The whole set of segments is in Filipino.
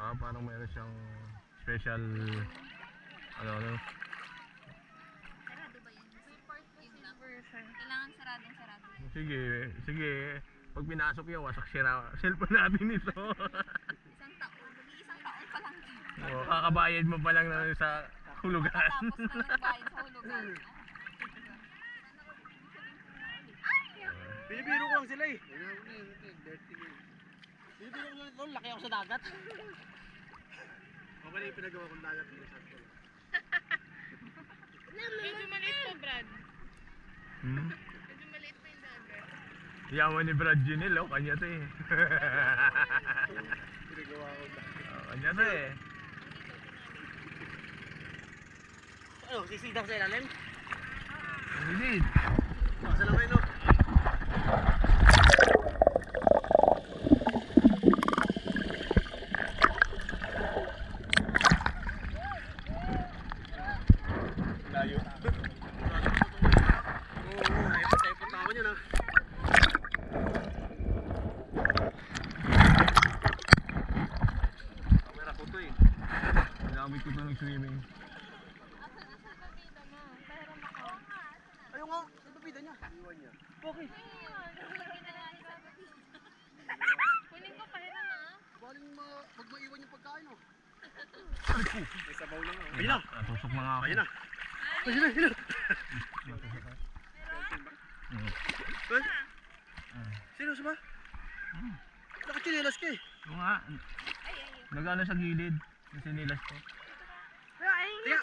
Parang meron siyang special ano. Sarado ba yan? Yun lang. Kailangan sarado. Sige. Pag pinasok yan, wasak sira cellphone natin ito. Isang taon pa lang. Kakabayad mo pa lang na sa hulugan. Tapos na yung bayad sa hulugan. Binibiro ko lang sila eh. Binibiro ko lang ito, laki ako sa dagat. O pala yung pinagawa kong dagat ng isang ko. Medyo maliit po, Brad. Medyo maliit po yung dagat. Yaman ni Brad Junel, kanya to eh. Pinagawa ko dagat. Kanya to eh. Ano, sisidang sa ilalim? Hindi. Sa lamay no? Layo. Oo, naipot naman yun ah. Kamera ko to eh. Nagamit ko to ng swimming. Ayun nga, yung babida niya. Iwan niya. Okay. Kunin ko pa rin ah. Baling pag maiwan yung pagkain oh. May sabaw lang ako. Ayun na. Natusok na nga ako. Ayun na. Ayun na. Serious ba? Nakachinelas ka eh. Oo nga. Nagano sa gilid. Yung sinilas ko. Tiga.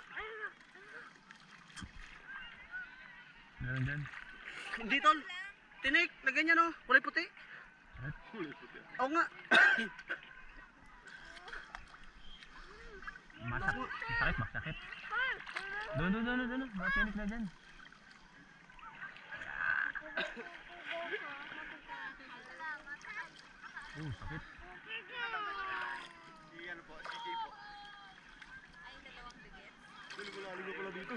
Meron dyan. Hindi tol. Tinik, na ganyan oh. Kulay puti. Kulay puti. Oo nga. Masakit. Doon. Matinik na dyan. Sakit. Ano po, CJ po. Ay, dalawang biget. Lalo ko lang dito.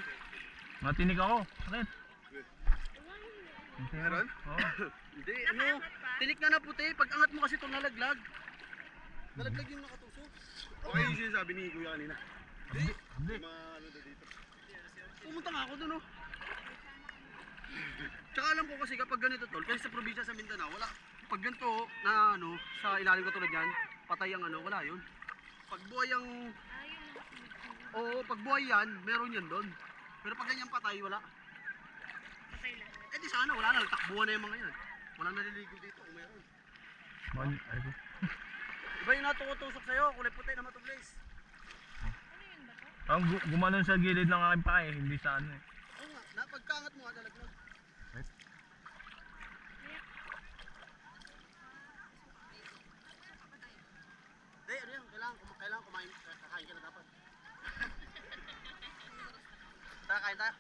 Matinik ako. Sakit. Meron? Oo. Hindi, ano. Tinik na puti. Pag angat mo kasi ito nalaglag. Nalaglag yung nakatusok. Okay yung sinasabi ni Kuya kanina. Hindi. Ano na dito. Pumunta nga ako doon oh. Tsaka alam ko kasi kapag ganito tol, kasi sa probinsya sa Mindanao, wala. Pag ganito na ano, sa ilalim ko tulad yan, patay ang ano, wala yun. Pag buhay ang... Oo, pag buhay yan, meron yan doon. Pero pag ganyan patay, wala. Patay lang. Eh di sana, wala na, takbuhan na yung mga yan. Wala naliligo dito kung meron. Ay ko. Iba yung natutusok sa'yo, kulay puti na matublis. Ang gumanon sa gilid ng aking paa eh, hindi sa ano eh. Oo nga, napagkangat mo nga nalaglag. Right? Hindi, ano yan, kailangan kumain, kakain ka na dapat. Tara, kain tayo.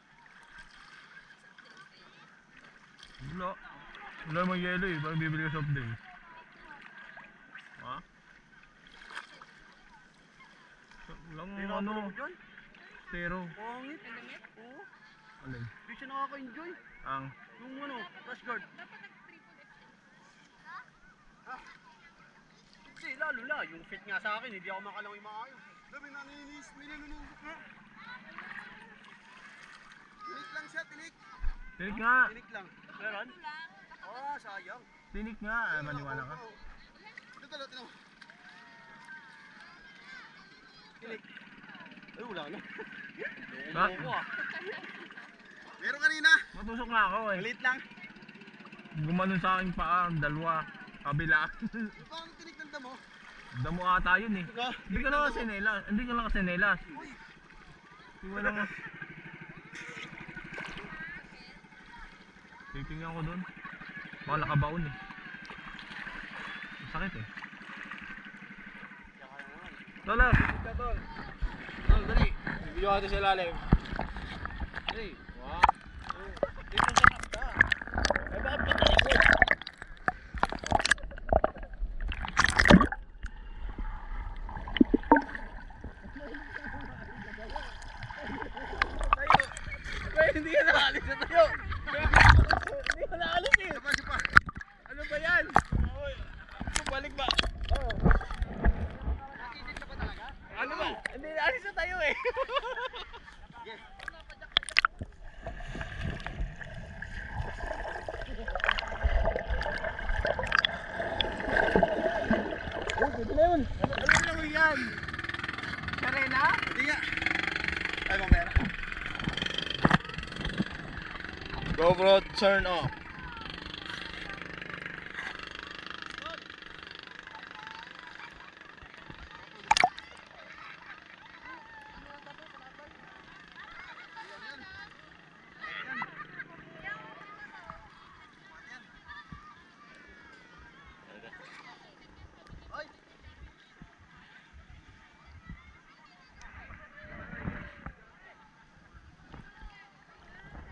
Wala mang yelo eh, parang bibili ka soft drink. Ha? Walang ano, Yun? zero. Pangit. Oo. Alin? Hindi siya nakaka-enjoy. Ang Yung ano, rush guard. Ha? Kasi lalo la, yung fit nga sa akin, hindi ako makalangoy maayos. Sabi na nilulungkot nga. Tinik lang siya, tinik. tinik nga! Tinik lang. Meron? Oo, sayang. Tinik nga! Maniwala ka. Ito talo, tinaw. Tinik. Ay, wala na. Ha? Loko ah. Meron kanina. Matusok nga ako eh. Maliit lang. Gumanon sa aking paa, dalawa. Kabila. Paano tinik ng damo? Damo ata yun eh. Diba? Hindi ka lang kasi nelas. Hindi ka lang kasi nelas. Iwan lang. Titingnan ko doon. Baka nakabaon eh. Sakit eh. Lola! Tol, dali. Video natin sa ilalim. Dali. Wow. Dito sa takta. Ay, bakit ka talikod? Tayo. Hindi ka naalis na tayo. Hindi ka naalis eh. Ano ba yan? Balik ba? Oo. GoPro turn off.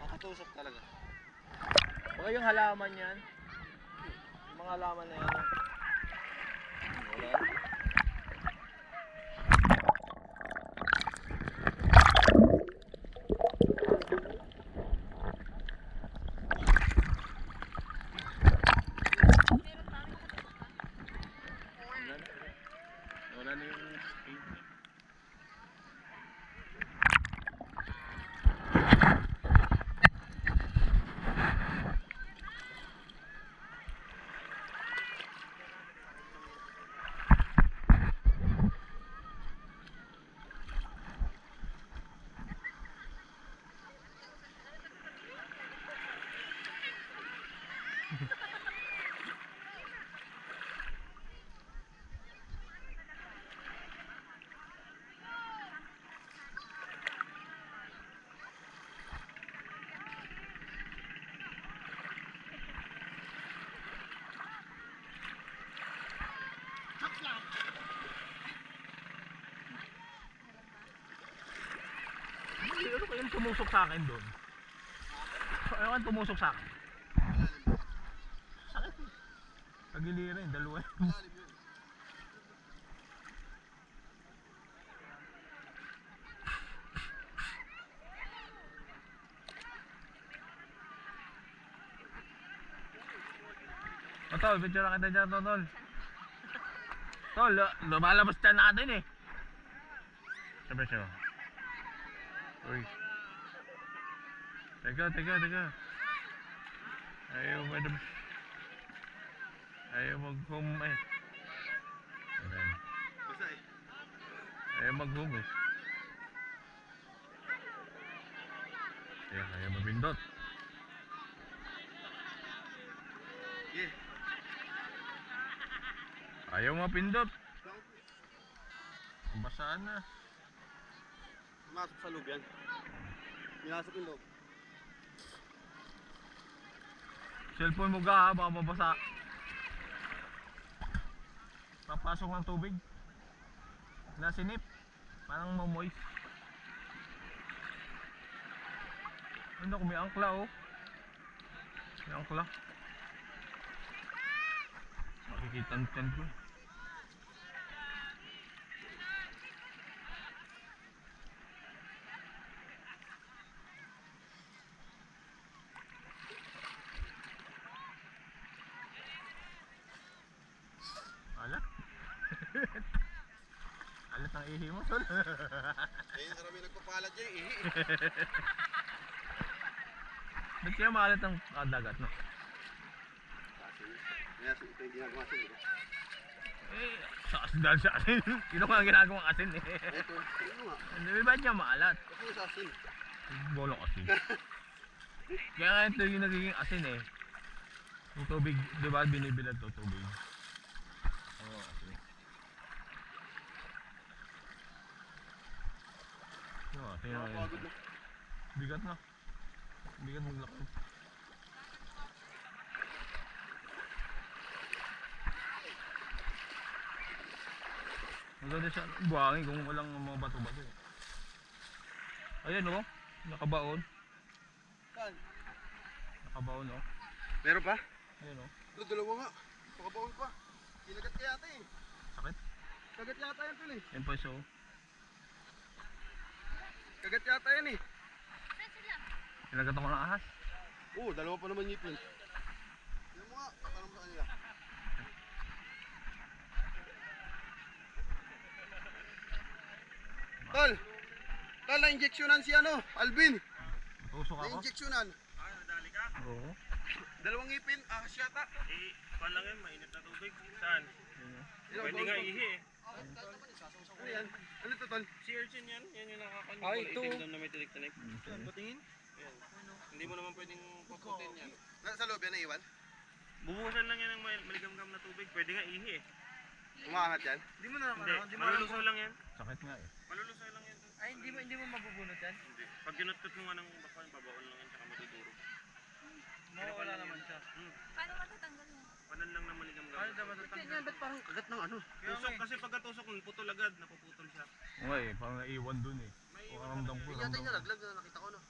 Nakatusok talaga. Baka yung halaman yan. Yung mga halaman na yan. Wala. Wala na yung speed. Ano ba yung tumusok sa akin doon? Ano ang tumusok sa akin? Sakit eh. Pagilirin, dalawa yun. O tol, picture na kita dyan tol. Tol, lumalabas dyan natin eh. Sabi siya. Uy. Teka. Ayaw mag-home eh. Ayan. Basta eh. Ayaw mag-home eh. Ayaw mabindot. Yeah. Ayaw mapindot. Basaan na. Pumasok sa loob yan. Pinasok yung loob. Cellphone mo ga ha, baka mabasa. Papasok ng tubig. Nasinip. Parang mamoist. Ano kung may angkla oh. May angkla. Makikita ang tiyan ko. Alat. Alat ang ihi mo, tol. Eh, marami nagpapalat dyan eh. Ba't kaya maalat ang dagat, no? Kaya ito yung ginagawa sila. Eh, sa asin dahil sa asin. Sino ko ang ginagawang asin eh. Ito, ano nga? Hindi ba niya maalat? Ito yung sasin. Bolo kasi. Kaya nga ito yung nagiging asin eh. Yung tubig, di ba binibilad to tubig? Oo, asin. Oo, tingnan mo yun. Nakapagod na. Bigat na. Bigat maglakso. Maganda siya buhangin kung walang mga bato-bato eh. Ayan oh, nakabaon. Saan? Nakabaon oh. Meron pa? Ayan oh. Ito, dalawa nga. Pakabaon pa. Kinagat ka yata eh. Sakit. Kagat yata yan tol eh. Yan pa so. Kagat yata yan eh. Kinagat ako ng ahas. Oo, dalawa pa naman ngipin. Yan mo nga, tatanong mo sa kanila. Tol! Tol, na-injectionan si ano, Alvin. Tusok ako. Na-injectionan. Oo. Dalawang ngipin, ahas yata. Eh, kuwan lang yan, mainit na tubig. Saan? Pwede nga ihi eh. Ano yan? Ano to tol? Si Urchin yan, yan yung nakakanya. Ay, ito. Itim doon na may tinik-tinik. Patingin? yan. Hindi mo naman pwedeng puputin yan. Sa loob yan naiwan? Bubuhusan lang yan ng maligamgam na tubig. Pwede nga ihi eh. Umaangat yan? Hindi, malulusaw lang yan. Sakit nga eh. Malulusaw lang yan. Ay, hindi mo mabubunot yan? Hindi. Pag ginutkot mo nga ng bakal, babaon lang yan, tsaka madudurog. Mawawala naman siya. Paano matatanggal yan? Panan lang na maligamgam. Paano dapat Yan, ba't parang kagat ng ano? Tusok kasi pagkatusok, putol agad, napuputol siya. Oo eh, parang naiwan dun eh. May O, ramdam ko, Yun yata ramdam yung ko. nalaglag na nakita ko no.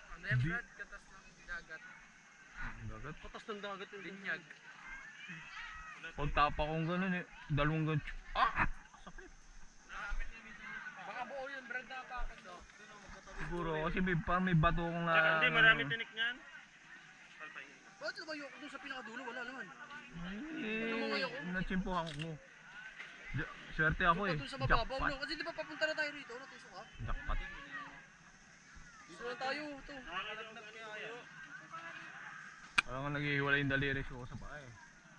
Ano yan, Brad? Katas ng dagat. Dagat. Patas ng dagat yung Linyag. Pag tapa kong ganun eh, dalawang ganun. Sakit. Baka buo yun, Brad, napakan daw. Siguro, kasi parang may bato kong na... Tsaka hindi, marami tinik niyan. Palpahin. Bakit lumayo ko dun sa pinakadulo? Wala naman. Natsimpuhan ko. Swerte ako eh. Dun sa mababaw Jackpot. no? Kasi di ba papunta na tayo rito? Natusok ha? Jackpot. Dito na tayo. Ito. Parang nga naghihiwalay yung daliri ko sa paa eh.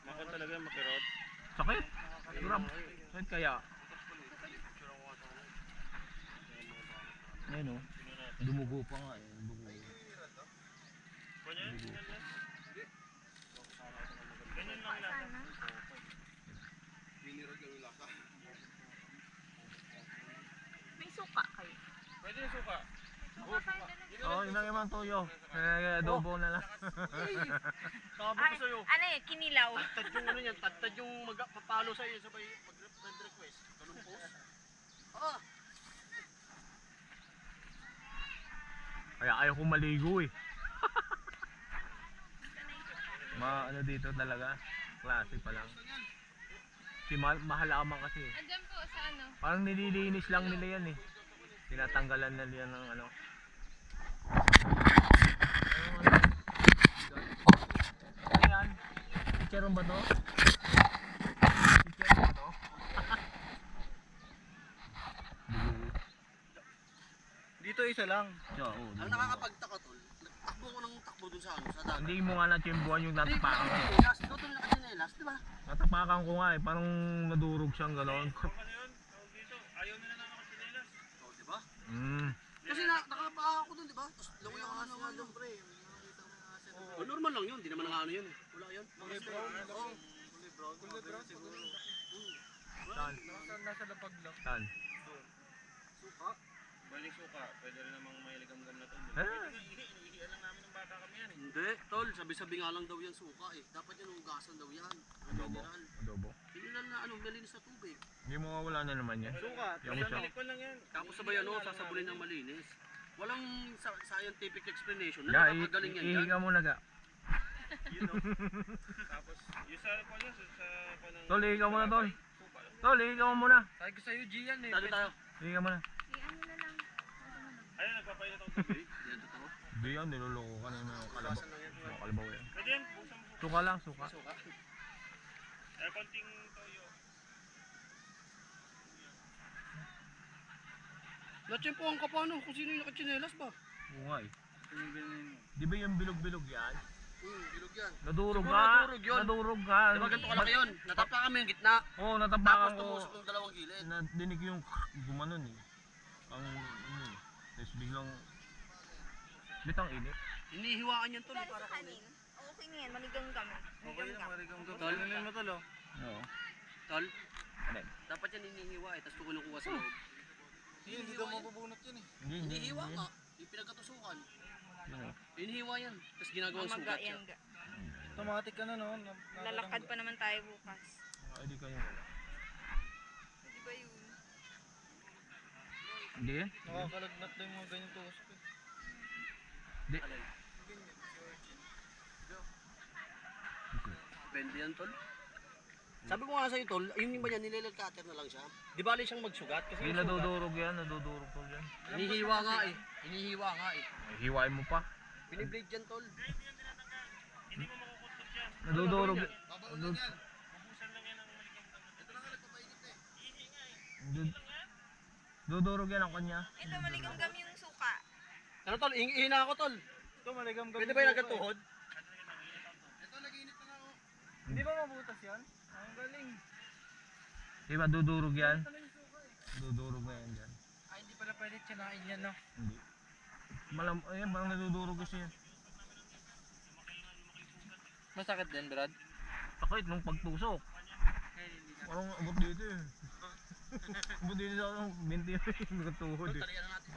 Makon talaga yung makirot. Sakit. Grab. Sakit kaya. Ayun oh. Dumugo pa nga eh. Dumugo. Kanya yan? Ganyan lang lang. May suka kayo. Pwede yung suka. Suka kayo dala. Oo, yun lang yung mga toyo. Adobo na lang. Sabi ko sa'yo. Ano eh, kinilaw. Tad yung ano yan. Tad yung magpapalo sa'yo. Sabay mag-friend request. Ganun po. Ah. Kaya ayaw kong maligo eh. Ano dito talaga. Klase pa lang. Si mahalaman kasi eh. Andyan po sa ano? Parang nililinis lang nila yan eh. Tinatanggalan na nila ng ano. Ano yan? Chicharon ba to? Chicharon ba to? Dito isa lang. Oo. Ang nakakapagtaka tol. Takbo ko ng takbo dun sa ano. Sa dagat. Hindi mo nga natsimbuhan yung natapakan ko. Last. Ito tol nakachinelas. Diba? Natapakan ko nga eh. Parang nadurog siyang gano'n. Kasi yun, tawag dito. Ayaw nila na nakapinelas. Oh, diba? Kasi nakapaka ako dun, diba? Tapos langoy ako ng ano. Oh, normal lang yun. Di naman ano yun. Wala yun. Kulay brown. Oo. Kulay brown siguro. Saan? Nasa lapag lang. Saan? Suka. Pwedeng suka. Pwede rin namang may ligamgam na tubig. Ah. Pwede nga ihihan lang namin ng bata kami yan eh. Hindi, tol. Sabi-sabi nga lang daw yan suka eh. Dapat yan hugasan daw yan. Adobo. Mineral. Adobo. Mineral na ano, malinis na tubig. Hindi mo mawala na naman yan. Suka. Yan mo siya. Pinikon lang yan. Tapos sabay ano, sasabunin ng malinis. Walang scientific explanation. Ya, Nakakagaling yan ihiga dyan. mo na ga. Yun o. Tapos, yung sa kanya, sa panang... Tol, ihiga mo na tol. Suka lang. Tol, ihiga mo muna. Sabi ko sa'yo, Gian eh. Dali tayo. Ihiga mo na. Ano na lang. Ayun, nagpapainit ako tubig. Yan, totoo. Hindi yan, niloloko ka na yung mga kalabaw. Mga kalabaw yan. Pwede yan, buksan mo. Suka lang, suka. Suka. Konting toyo. Natsimpuhan ka pa ano, kung sino yung nakachinelas ba? Oo nga eh. Di ba yung bilog-bilog yan? Bilog yan. Nadurog Siguro nga. nadurog yun. Nadurog nga. Diba ganito kalaki yun? Natapa kami yung gitna. Oo, Tapos natapakan ko. tumusok yung dalawang gilid. Dinig yung gumanon eh. Ang ano eh. Tapos biglang bitang init. Hinihiwaan yan tol. Pero Para sa kanin, okay na yan. Manigang kami. Manigang kami. Tol, mo tol oh. Oo. tol. Ano yun? Dapat yan hinihiwa eh. Tapos kukuha sa loob. Hindi daw mabubunot yun eh. Hindi, hindi. Hinihiwa nga. Yung pinagkatusukan. Yun eh. Hinihiwa yan. Tapos ginagawang Mamaga sugat siya. yan ga. Automatic ka na no. Lalakad pa naman tayo bukas. Ay, di kayo wala. Di ba yun? Hindi eh. Nakakalagnat daw yung mga ganyan tusok eh. Hindi. Depende yan tol. Sabi ko nga sa'yo tol, yung ba yan nililagkater na lang siya. Di bali siyang magsugat kasi Hindi yung sugat, nadudurog yan. Nadudurog tol yan. hinihiwa nga eh. Hinihiwa nga eh. Ay, hiwain mo pa. Biniblade yan tol. Hindi mo makukutot yan. Nadudurog. Bubusan lang yan ng maligamgam. Dudurog yan ang kanya. Ito, manigang yung suka. Ano tol, ihina ako tol. Ito maligam Pwede ba yung nagkatuhod? Hindi ba mabutas yan? Ang galing. Di ba dudurog yan? Dudurog na yan dyan. Ay, hindi pala pwede tsanain yan no. Hindi. Ayan, parang nadudurog kasi yan. Masakit din, Brad. Sakit nung pagtusok. Parang abot dito eh. Abot dito sa akong binti yung tuhod eh. Talian na natin.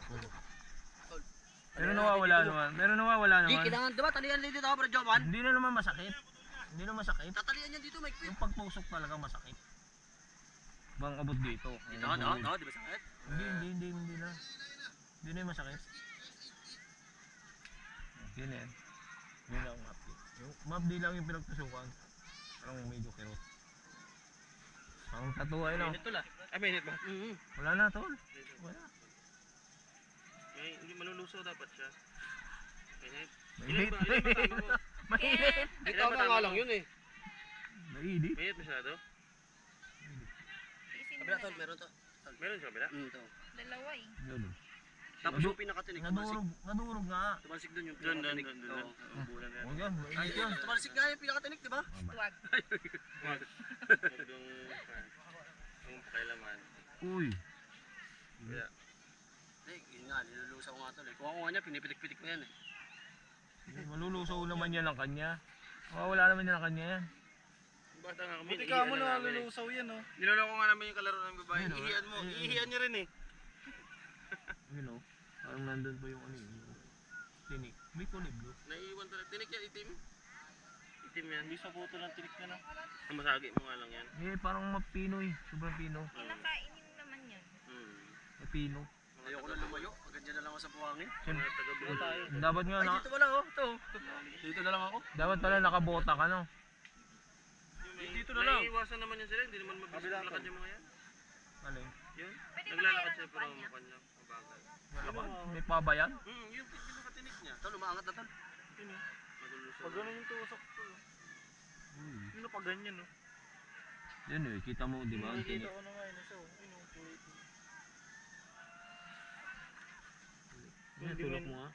Pero nawawala naman. Hindi, kailangan, diba? Talian din dito ako, Brad Jovan. Hindi na naman masakit. Hindi na masakit. Tatalian yan dito, Mike. Yung pagtusok talaga masakit. Bang abot dito. Dito, di ba sakit? Hindi na. Hindi na yung masakit. Yun yan. Yun lang ang mapdi. Yung mapdi lang yung pinagtusukan. Parang medyo kirot. Parang tattoo ay lang. Minute tol ah. Ah, minute ba? Wala na tol. Wala. Hindi malulusaw dapat siya. Minute. Mainit. Ilan ba tama mo? Mainit. Dito nga lang yun eh. Mainit. Minute masyado? Isin mo Kabila, na tol, lang. meron to. Meron siya kabila? Ito. Dalawa eh. Yun. Tapos yung pinakatinik, tumalsik. Nadurog nga. Tumalsik dun yung Doon. pinakatinik. Oo. Bulan na yan. Huwag yan. Mainit yan. Tumalsik nga yung pinakatinik, di ba? Tuwag. Huwag yung pakailaman. Uy. Kaya, Yun nga, nilulusaw ko nga tol eh. Kuha ko nga niya, pinipitik-pitik ko yan eh. Malulusaw naman yan ang kanya. Wala naman yan ang kanya yan. yung bata nga kami, Buti ka mo ihihan na namin eh. nalulusaw yan, oh. Niloloko nga namin yung kalaro ng babae. Ayun, oh. Ihihan mo. Ayun. Ihihan niya rin eh. You know, parang nandun pa yung ano yung tinik. May kulay blue. Naiiwan talaga. Tinik yan, itim. Itim yan. Hindi sa puto ng tinik na, no? Ang masagi mo nga lang yan. Eh, parang mapinoy. Sobrang pino. Kinakainin naman yan. Mapino. Ayoko na lumayo, agad dyan na lang ako sa buhangin. Siyempre, Mga taga-buo tayo. dapat nga Ay, na, dito wala oh, ito. Dito na lang ako. dapat pala nakabota ka no. Dito na lang. Naiiwasan naman yan sila. Hindi naman mabilis lakad yung mga yan. Alin? Yun. Pwede ba Naglalakad kaya siya ng pero kanya? mukha niya. Mabagal. Malakad. May pabayan? Yung pinakatinik niya. Tol, umaangat na tol. Yun eh. Magulusaw. Pag ganun yung tusok to. Yun na pag ganyan, no? Yun eh, kita mo di ba? Ang Nakikita tinik. ko na nga yun, so, yun yung kulit. Yan, tulak mo nga.